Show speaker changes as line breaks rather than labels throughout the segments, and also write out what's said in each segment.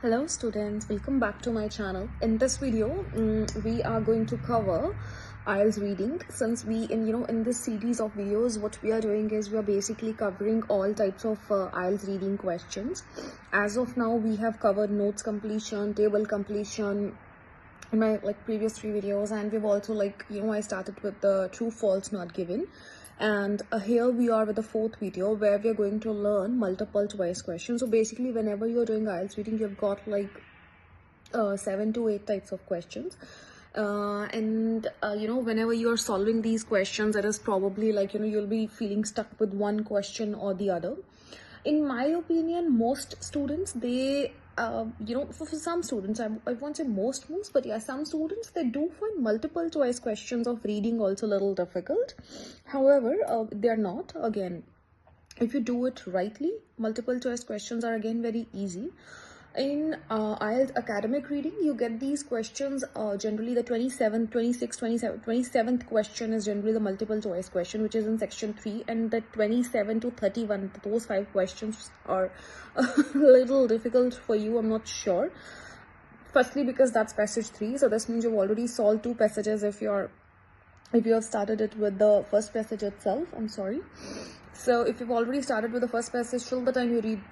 Hello students, welcome back to my channel. In this video we are going to cover IELTS reading. Since we in this series of videos, what we are doing is we are basically covering all types of IELTS reading questions. As of now, we have covered notes completion, table completion in my previous 3 videos, and we've also I started with the true false not given. And here we are with the 4th video where we are going to learn multiple choice questions. So basically, whenever you're doing IELTS reading, you've got 7 to 8 types of questions. Whenever you're solving these questions, it is probably you'll be feeling stuck with one question or the other. In my opinion, most students, they for some students, I won't say most, but yeah, some students, they do find multiple choice questions of reading also a little difficult. However, they're not. Again, if you do it rightly, multiple choice questions are again very easy. In IELTS academic reading, you get these questions generally the 27th, 26th, 27th, 27th question is generally the multiple choice question, which is in section 3, and the 27 to 31, those 5 questions are a little difficult for you. I'm not sure. Firstly, because that's passage 3, so this means you've already solved 2 passages if you have started it with the first passage itself. I'm sorry. So if you've already started with the first passage, till the time you read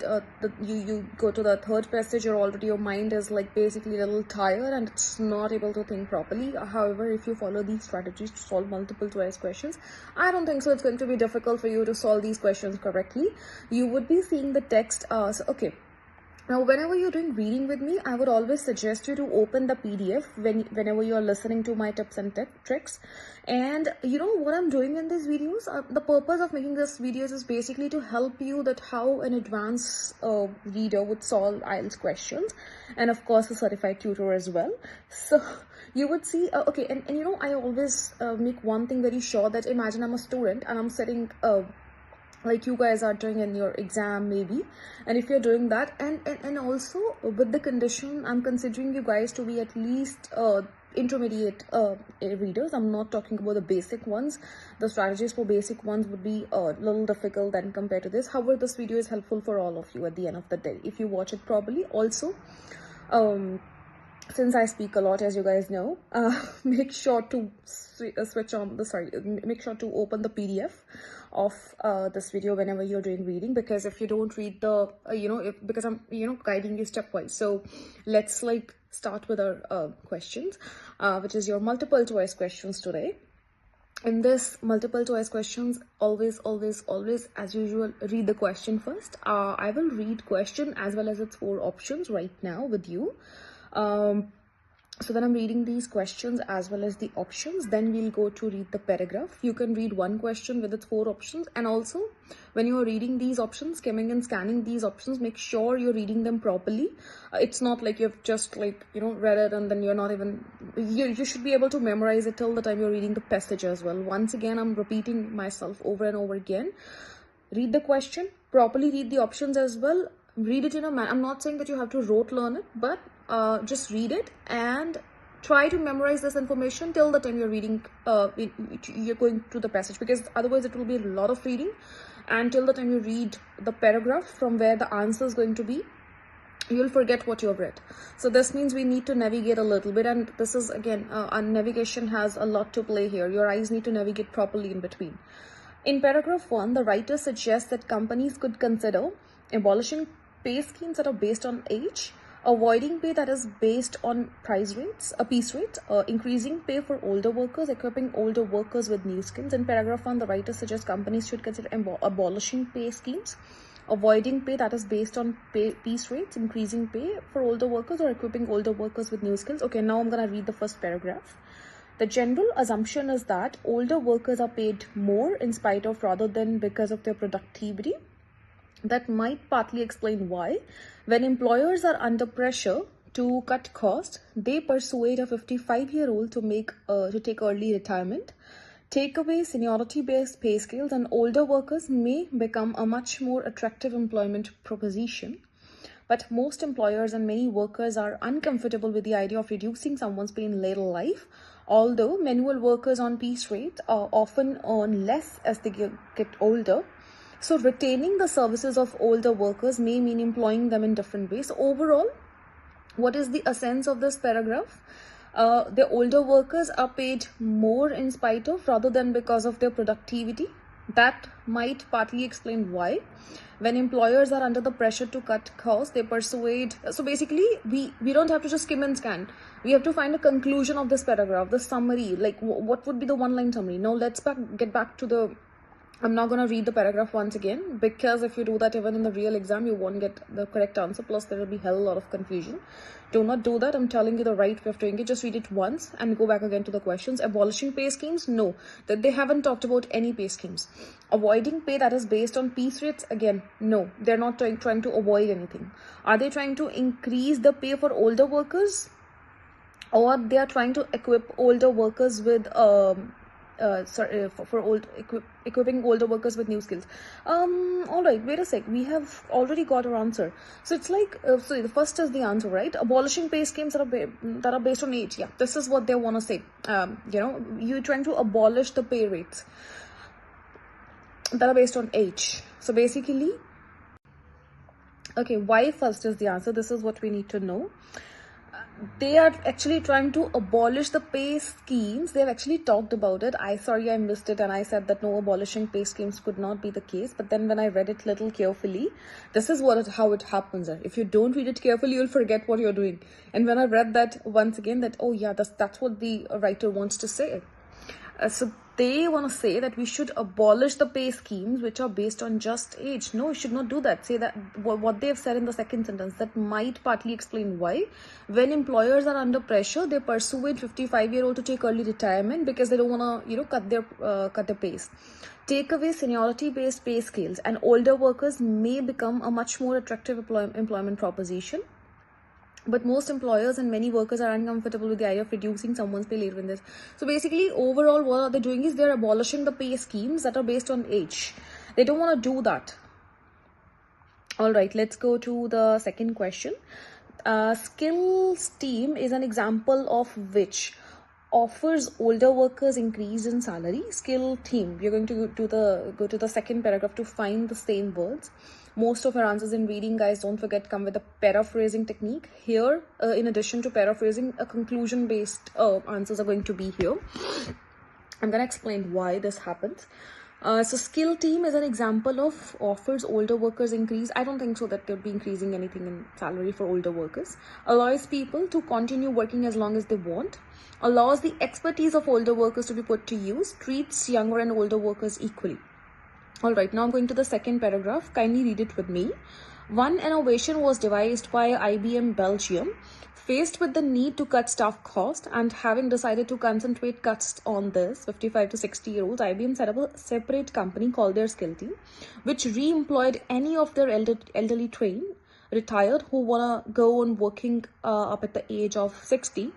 you go to the 3rd passage, your mind is basically a little tired and it's not able to think properly. However, if you follow these strategies to solve multiple choice questions, I don't think so it's going to be difficult for you to solve these questions correctly. You would be seeing the text. Now, whenever you're doing reading with me, I would always suggest you to open the PDF whenever you're listening to my tips and tricks. And what I'm doing in these videos, the purpose of making these videos is basically to help you that how an advanced reader would solve IELTS questions, and of course a certified tutor as well. So you would see, okay, and I always make one thing very sure, that imagine I'm a student and I'm sitting like you guys are doing in your exam maybe, and if you're doing that, and also with the condition, I'm considering you guys to be at least intermediate readers. I'm not talking about the basic ones. The strategies for basic ones would be a little difficult than compared to this. However, this video is helpful for all of you at the end of the day if you watch it properly. Also, since I speak a lot, as you guys know, make sure to make sure to open the PDF of this video whenever you're doing reading, because if you don't read the because I'm guiding you stepwise. So let's start with our questions, which is your multiple choice questions today. In this multiple choice questions, always as usual, read the question first. I will read question as well as its 4 options right now with you. So then I'm reading these questions as well as the options. Then we'll go to read the paragraph. You can read one question with its 4 options. And also, when you're reading these options, skimming and scanning these options, make sure you're reading them properly. It's not like you've just read it and then you're not even, you should be able to memorize it till the time you're reading the passage as well. Once again, I'm repeating myself over and over again. Read the question, properly read the options as well. Read it in a manner. I'm not saying that you have to rote learn it, but just read it and try to memorize this information till the time you're reading, you're going through the passage, because otherwise it will be a lot of reading, and till the time you read the paragraph from where the answer is going to be, you'll forget what you've read. So this means we need to navigate a little bit, and this is again, navigation has a lot to play here. Your eyes need to navigate properly in between. In paragraph 1, the writer suggests that companies could consider abolishing pay schemes that are based on age, avoiding pay that is based on piece rates, increasing pay for older workers, equipping older workers with new skills. In paragraph 1, the writer suggests companies should consider abolishing pay schemes, avoiding pay that is based on piece rates, increasing pay for older workers, or equipping older workers with new skills. Okay, now I'm going to read the first paragraph. The general assumption is that older workers are paid more in spite of rather than because of their productivity. That might partly explain why, when employers are under pressure to cut costs, they persuade a 55-year-old to take early retirement. Take away seniority-based pay scales, and older workers may become a much more attractive employment proposition. But most employers and many workers are uncomfortable with the idea of reducing someone's pay in later life. Although manual workers on piece rate often earn less as they get older, so retaining the services of older workers may mean employing them in different ways. So overall, What is the essence of this paragraph? The older workers are paid more in spite of rather than because of their productivity. That might partly explain why. When employers are under the pressure to cut costs, they persuade. So basically, we don't have to just skim and scan. We have to find a conclusion of this paragraph, the summary. Like what would be the one-line summary? Now let's get back to the. I'm not going to read the paragraph once again, because if you do that even in the real exam, you won't get the correct answer. Plus, there will be hell lot of confusion. Do not do that. I'm telling you the right way of doing it. Just read it once and go back again to the questions. Abolishing pay schemes? No, that they haven't talked about any pay schemes. Avoiding pay that is based on piece rates? Again, no, they're not trying to avoid anything. Are they trying to increase the pay for older workers? Or they are trying to equip older workers with equipping older workers with new skills. All right, wait a sec, we have already got our answer. So it's like sorry, the first is the answer, right? Abolishing pay schemes that are based on age. Yeah, this is what they want to say. You're trying to abolish the pay rates that are based on age. So basically, okay, why first is the answer. This is what we need to know. They are actually trying to abolish the pay schemes. They've actually talked about it. I missed it, and I said that no, abolishing pay schemes could not be the case. But then when I read it little carefully, this is how it happens. If you don't read it carefully, you'll forget what you're doing. And when I read that once again, that oh yeah, that's what the writer wants to say. So they want to say that we should abolish the pay schemes which are based on just age. No, we should not do that. Say that what they have said in the second sentence, that might partly explain why. When employers are under pressure, they persuade 55-year-old to take early retirement because they don't want to, cut their pays. Take away seniority-based pay scales, and older workers may become a much more attractive employment proposition. But most employers and many workers are uncomfortable with the idea of reducing someone's pay later in this. So basically, overall, what are they doing is they're abolishing the pay schemes that are based on age. They don't want to do that. All right, let's go to the second question. Skills team is an example of which offers older workers increase in salary. Skill team. We're going to go to the second paragraph to find the same words. Most of our answers in reading, guys, don't forget, come with a paraphrasing technique. Here, in addition to paraphrasing, a conclusion-based answers are going to be here. I'm going to explain why this happens. So skill team is an example of offers older workers increase. I don't think so that they'll be increasing anything in salary for older workers. Allows people to continue working as long as they want. Allows the expertise of older workers to be put to use. Treats younger and older workers equally. All right, now I'm going to the second paragraph. Kindly read it with me. One innovation was devised by IBM Belgium. Faced with the need to cut staff cost and having decided to concentrate cuts on this, 55 to 60-year-olds, IBM set up a separate company called their skill team, which re-employed any of their elderly retired who want to go on working up at the age of 60.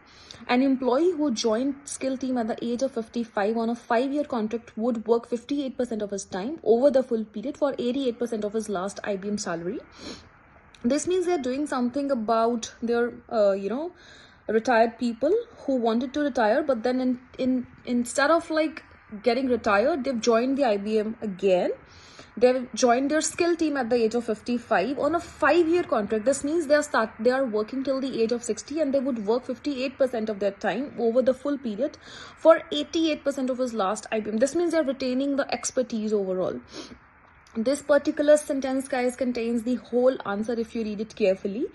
An employee who joined skill team at the age of 55 on a 5-year contract would work 58% of his time over the full period for 88% of his last IBM salary. This means they're doing something about their, retired people who wanted to retire, but then instead of like getting retired, they've joined the IBM again. They've joined their skill team at the age of 55 on a 5-year contract. This means they are working till the age of 60, and they would work 58% of their time over the full period for 88% of his last IBM. This means they're retaining the expertise overall. This particular sentence, guys, contains the whole answer if you read it carefully.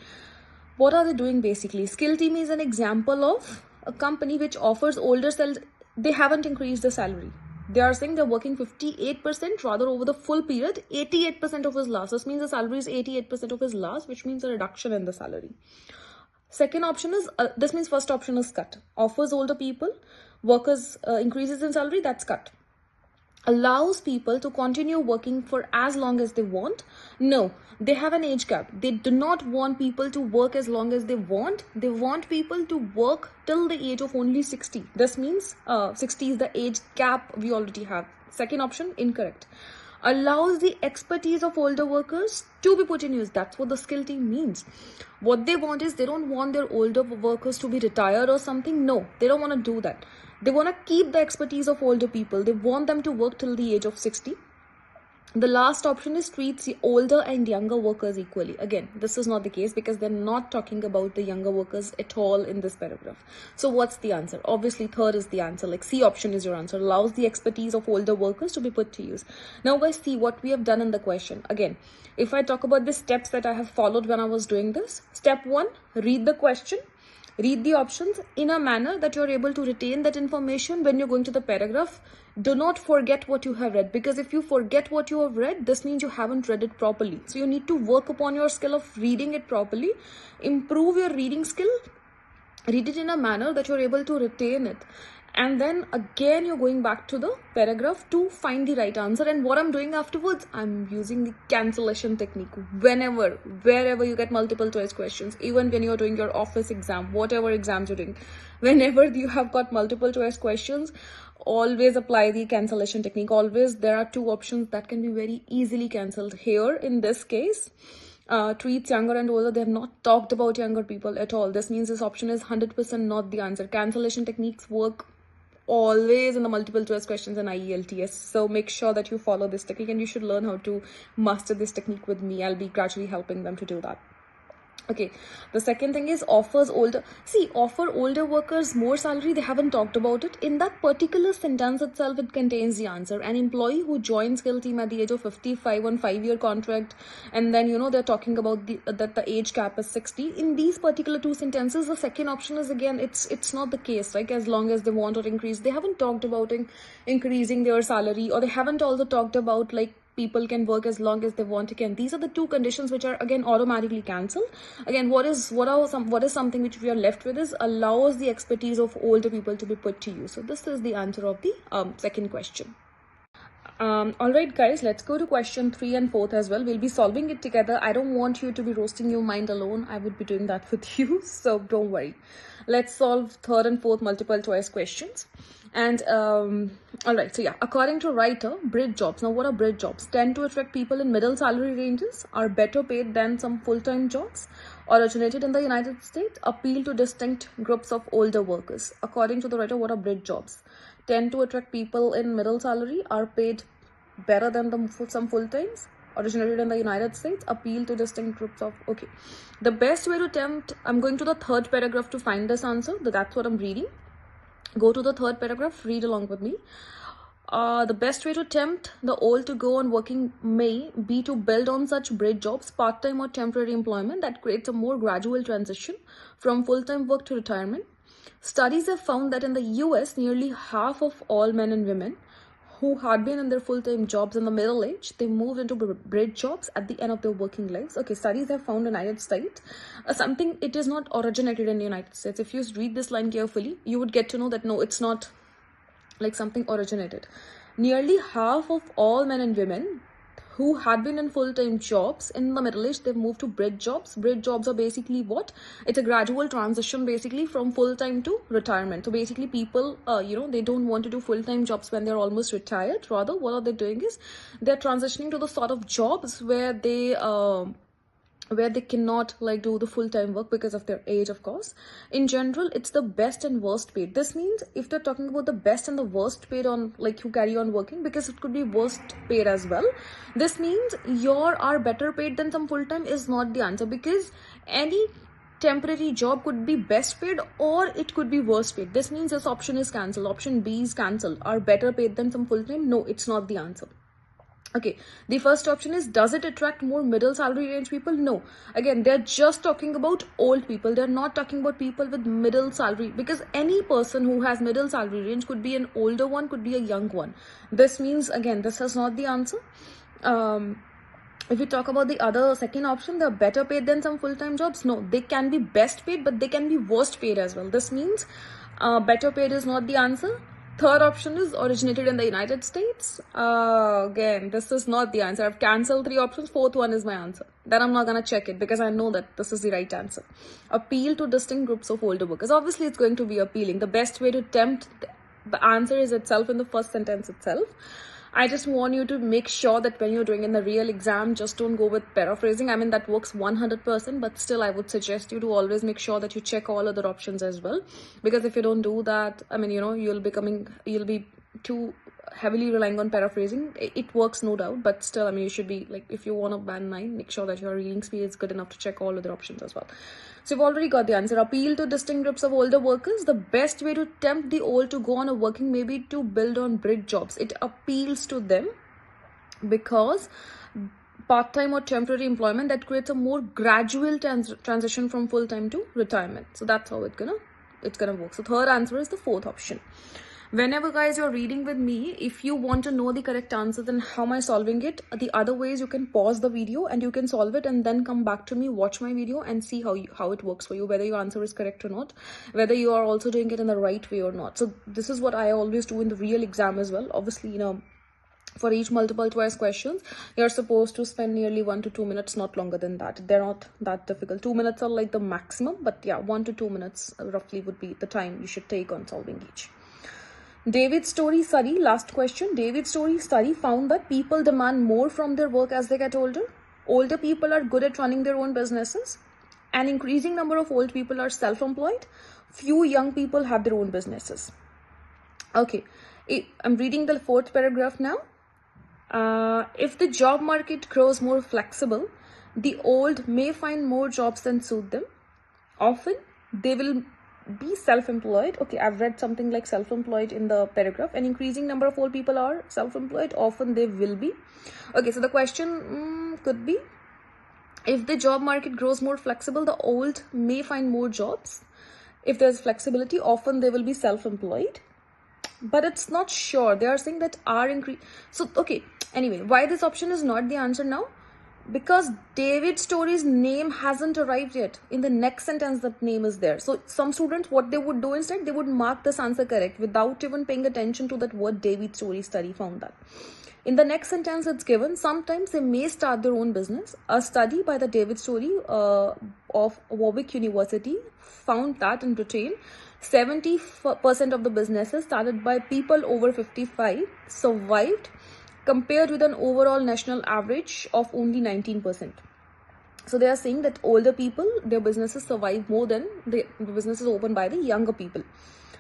What are they doing basically? Skill team is an example of a company which offers older cells. They haven't increased the salary. They are saying they're working 58% rather over the full period, 88% of his last. This means the salary is 88% of his last, which means a reduction in the salary. Second option is, this means first option is cut. Offers older people, workers increases in salary, that's cut. Allows people to continue working for as long as they want. No, they have an age gap. They do not want people to work as long as they want. They want people to work till the age of only 60. This means 60 is the age gap we already have. Second option, incorrect. Allows the expertise of older workers to be put in use. That's what the skill team means. What they want is, they don't want their older workers to be retired or something. No, they don't want to do that. They want to keep the expertise of older people. They want them to work till the age of 60. The last option is treats the older and younger workers equally. Again, this is not the case because they're not talking about the younger workers at all in this paragraph. So what's the answer? Obviously, third is the answer. Like C option is your answer. Allows the expertise of older workers to be put to use. Now guys, see what we have done in the question. Again, if I talk about the steps that I have followed when I was doing this. Step 1, read the question. Read the options in a manner that you're able to retain that information when you're going to the paragraph. Do not forget what you have read, because if you forget what you have read, this means you haven't read it properly. So you need to work upon your skill of reading it properly, improve your reading skill, read it in a manner that you're able to retain it. And then again, you're going back to the paragraph to find the right answer. And what I'm doing afterwards, I'm using the cancellation technique. Wherever you get multiple choice questions, even when you're doing your office exam, whatever exams you're doing, whenever you have got multiple choice questions, always apply the cancellation technique. Always, there are two options that can be very easily cancelled. Here, in this case, treats younger and older, they have not talked about younger people at all. This means this option is 100% not the answer. Cancellation techniques work always in the multiple choice questions in IELTS. So make sure that you follow this technique, and you should learn how to master this technique with me. I'll be gradually helping them to do that. Okay, the second thing is offer older workers more salary. They haven't talked about it. In that particular sentence itself, it contains the answer. An employee who joins skill team at the age of 55 on 5-year contract, and then they're talking about that the age cap is 60. In these particular two sentences, the second option is, again, it's not the case. Like, as long as they want or increase, they haven't talked about increasing their salary, or they haven't also talked about like people can work as long as they want again. These are the two conditions which are again automatically cancelled. Again, what is something which we are left with is allows the expertise of older people to be put to use. So this is the answer of the second question. All right, guys, let's go to question 3 and 4 as well. We'll be solving it together. I don't want you to be roasting your mind alone. I would be doing that with you, so don't worry. Let's solve third and fourth multiple choice questions. And all right, so yeah, according to writer, bridge jobs. Now, what are bridge jobs? Tend to attract people in middle salary ranges, are better paid than some full-time jobs, originated in the United States, appeal to distinct groups of older workers. According to the writer, what are bridge jobs? Tend to attract people in middle salary, are paid better than some full-times, originated in the United States, appeal to distinct groups of... Okay, the best way to tempt... I'm going to the third paragraph to find this answer. That's what I'm reading. Go to the third paragraph, read along with me. The best way to tempt the old to go on working may be to build on such bridge jobs, part-time or temporary employment that creates a more gradual transition from full-time work to retirement. Studies have found that in the US, nearly half of all men and women who had been in their full-time jobs in the middle age, they moved into bridge jobs at the end of their working lives. Okay, studies have found in the United States something. It is not originated in the United States. If you read this line carefully, you would get to know that no, it's not like something originated. Nearly half of all men and women who had been in full-time jobs in the middle age, they've moved to bridge jobs. Bridge jobs are basically what? It's a gradual transition basically from full-time to retirement. So basically people, they don't want to do full-time jobs when they're almost retired. Rather, what are they doing is they're transitioning to the sort of jobs where they cannot like do the full-time work because of their age, of course. In general, it's the best and worst paid. This means if they're talking about the best and the worst paid on like who carry on working, because it could be worst paid as well. This means are better paid than some full-time is not the answer, because any temporary job could be best paid or it could be worst paid. This means this option is cancelled. Option B is cancelled. Are better paid than some full-time? No, it's not the answer. Okay, the first option is, does it attract more middle salary range people? No. Again, they're just talking about old people. They're not talking about people with middle salary, because any person who has middle salary range could be an older one, could be a young one. This means, again, this is not the answer. If we talk about the other second option, they're better paid than some full-time jobs. No, they can be best paid, but they can be worst paid as well. This means better paid is not the answer. Third option is originated in the United States. Again, this is not the answer. I've cancelled 3 options. Fourth one is my answer. Then I'm not going to check it because I know that this is the right answer. Appeal to distinct groups of older workers. Obviously, it's going to be appealing. The best way to tempt the answer is itself in the first sentence itself. I just want you to make sure that when you're doing in the real exam, just don't go with paraphrasing. I mean, that works 100%, but still I would suggest you to always make sure that you check all other options as well. Because if you don't do that, I mean, you'll be too heavily relying on paraphrasing. It works, no doubt, but still, I mean, you should be like, if you want a band 9, make sure that your reading speed is good enough to check all other options as well. So you've already got the answer. Appeal to distinct groups of older workers. The best way to tempt the old to go on a working maybe to build on bridge jobs. It appeals to them because part-time or temporary employment that creates a more gradual transition from full-time to retirement. So that's how it's gonna work. So third answer is the fourth option. Whenever guys you're reading with me, if you want to know the correct answer, then how am I solving it, the other way is you can pause the video and you can solve it and then come back to me, watch my video and see how it works for you, whether your answer is correct or not, whether you are also doing it in the right way or not. So this is what I always do in the real exam as well. Obviously, you know, for each multiple choice questions, you're supposed to spend nearly 1 to 2 minutes, not longer than that. They're not that difficult. 2 minutes are like the maximum, but yeah, 1 to 2 minutes roughly would be the time you should take on solving each. David Story study, last question. David Story study found that people demand more from their work as they get older. Older people are good at running their own businesses. An increasing number of old people are self-employed. Few young people have their own businesses. Okay, I'm reading the fourth paragraph now. If the job market grows more flexible, the old may find more jobs than suit them. Often, they will be self-employed. Okay, I've read something like self-employed in the paragraph. An increasing number of old people are self-employed. Often, they will be. Okay, so the question could be, if the job market grows more flexible, the old may find more jobs. If there's flexibility, often they will be self-employed. But it's not sure. They are saying that are increase. So, okay. Anyway, why this option is not the answer now? Because David Story's name hasn't arrived yet. In the next sentence, that name is there. So, some students, what they would do instead, they would mark this answer correct without even paying attention to that word David Story study found that. In the next sentence, it's given, sometimes they may start their own business. A study by the David Story of Warwick University found that in Britain, 70% of the businesses started by people over 55 survived, compared with an overall national average of only 19%. So they are saying that older people, their businesses survive more than the businesses opened by the younger people.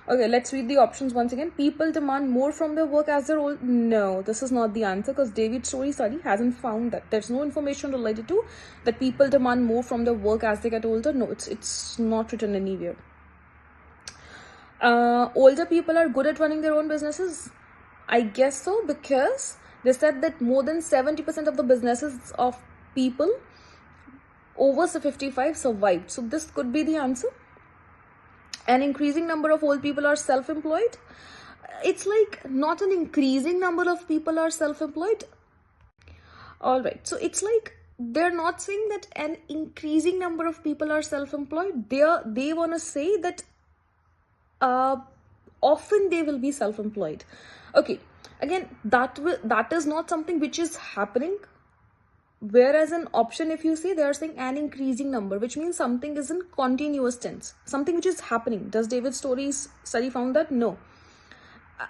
Okay, let's read the options once again. People demand more from their work as they're old. No, this is not the answer because David Story study hasn't found that. There's no information related to that people demand more from their work as they get older. No, it's not written anywhere. Older people are good at running their own businesses. I guess so, because they said that more than 70% of the businesses of people over 55 survived. So this could be the answer. An increasing number of old people are self-employed. It's like not an increasing number of people are self-employed. All right. So it's like they're not saying that an increasing number of people are self-employed. They want to say that often they will be self-employed. Okay. Again, that is not something which is happening. Whereas an option, if you say, they are saying an increasing number, which means something is in continuous tense, something which is happening. Does David Story's study found that? No.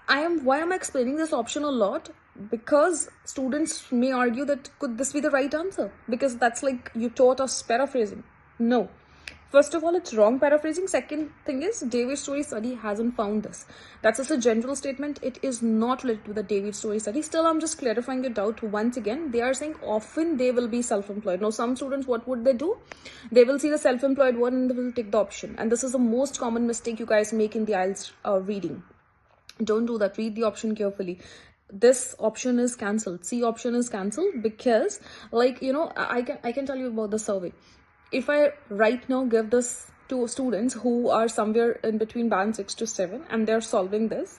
Why am I explaining this option a lot? Because students may argue that could this be the right answer? Because that's like you taught us paraphrasing. No. First of all, it's wrong paraphrasing. Second thing is, David Story study hasn't found this. That's just a general statement. It is not related to the David Story study. Still, I'm just clarifying it out once again. They are saying often they will be self-employed. Now, some students, what would they do? They will see the self-employed one and they will take the option. And this is the most common mistake you guys make in the IELTS reading. Don't do that. Read the option carefully. This option is cancelled. C option is cancelled because, like, you know, I can tell you about the survey. If I right now give this to students who are somewhere in between band 6 to 7 and they're solving this,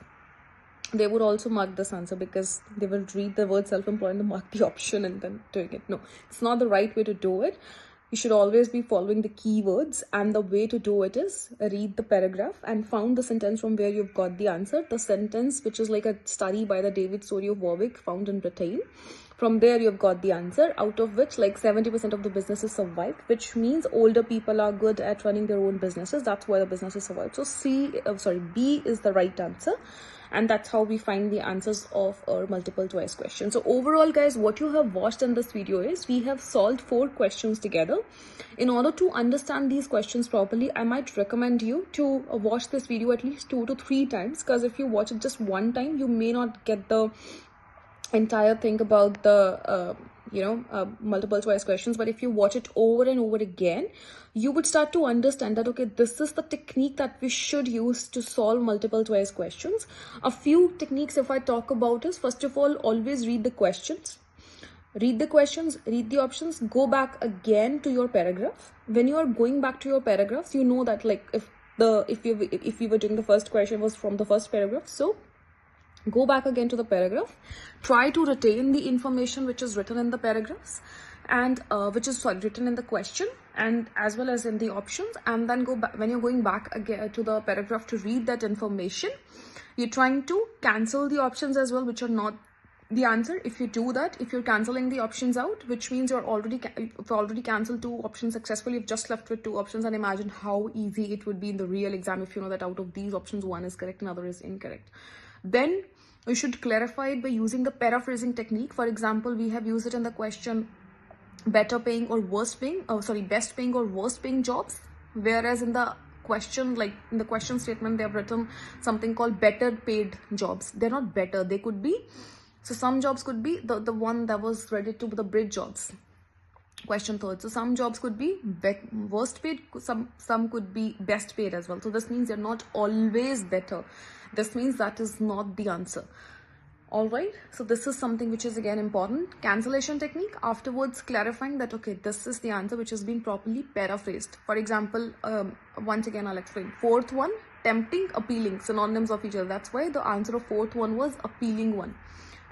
they would also mark this answer because they will read the word self-employed and mark the option and then doing it. No, it's not the right way to do it. You should always be following the keywords, and the way to do it is read the paragraph and found the sentence from where you've got the answer. The sentence, which is like a study by the David Story of Warwick found in Britain, From there you've got the answer, out of which like 70% of the businesses survived, which means older people are good at running their own businesses. That's why the businesses survive. So B is the right answer. And that's how we find the answers of our multiple choice questions. So overall guys, what you have watched in this video is we have solved 4 questions together. In order to understand these questions properly, I might recommend you to watch this video at least 2 to 3 times, because if you watch it just one time, you may not get the entire thing about the multiple choice questions. But if you watch it over and over again, you would start to understand that okay, this is the technique that we should use to solve multiple choice questions. A few techniques if I talk about is, first of all, always read the questions, read the options, go back again to your paragraph. When you are going back to your paragraphs, you know that like if we were doing the first question was from the first paragraph, so go back again to the paragraph, try to retain the information which is written in the paragraphs and written in the question and as well as in the options, and then go back. When you're going back again to the paragraph to read that information, you're trying to cancel the options as well which are not the answer. If you do that, if you're cancelling the options out, which means you've already cancelled 2 options successfully, you've just left with 2 options, and imagine how easy it would be in the real exam if you know that out of these options 1 is correct and other is incorrect. Then we should clarify it by using the paraphrasing technique. For example, we have used it in the question best paying or worst paying jobs, whereas in the question, like in the question statement, they have written something called better paid jobs. They're not better, they could be, so some jobs could be the one that was related to the bridge jobs, question third. So some jobs could be worst paid, some could be best paid as well. So this means they're not always better. This means that is not the answer. All right, so this is something which is again important. Cancellation technique, afterwards clarifying that okay, this is the answer which has been properly paraphrased. For example, once again I'll explain. 4th one, tempting, appealing, synonyms of each other. That's why the answer of 4th one was appealing one.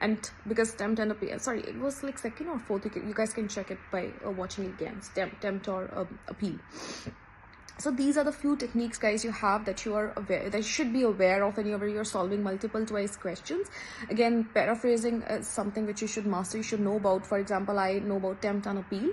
And because tempt and appeal, sorry, it was like 2nd or 4th, you guys can check it by watching it again. Tempt or appeal. So these are the few techniques guys you have that you should be aware of whenever you're solving multiple choice questions. Again, paraphrasing is something which you should master, you should know about. For example, I know about tempt and appeal.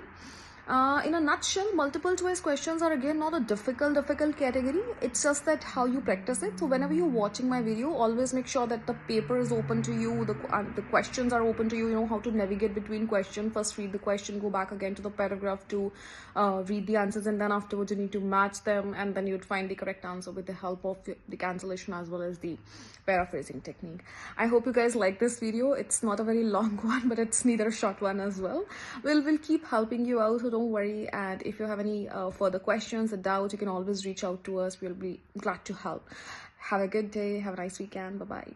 In a nutshell, multiple choice questions are again not a difficult category. It's just that how you practice it. So whenever you're watching my video, always make sure that the paper is open to you, the questions are open to you. You know how to navigate between questions. First read the question, go back again to the paragraph to read the answers, and then afterwards you need to match them, and then you'd find the correct answer with the help of the cancellation as well as the paraphrasing technique. I hope you guys like this video. It's not a very long one, but it's neither a short one as well. We'll keep helping you out, so don't worry. And if you have any further questions or doubts, you can always reach out to us. We'll be glad to help. Have a good day. Have a nice weekend. Bye-bye.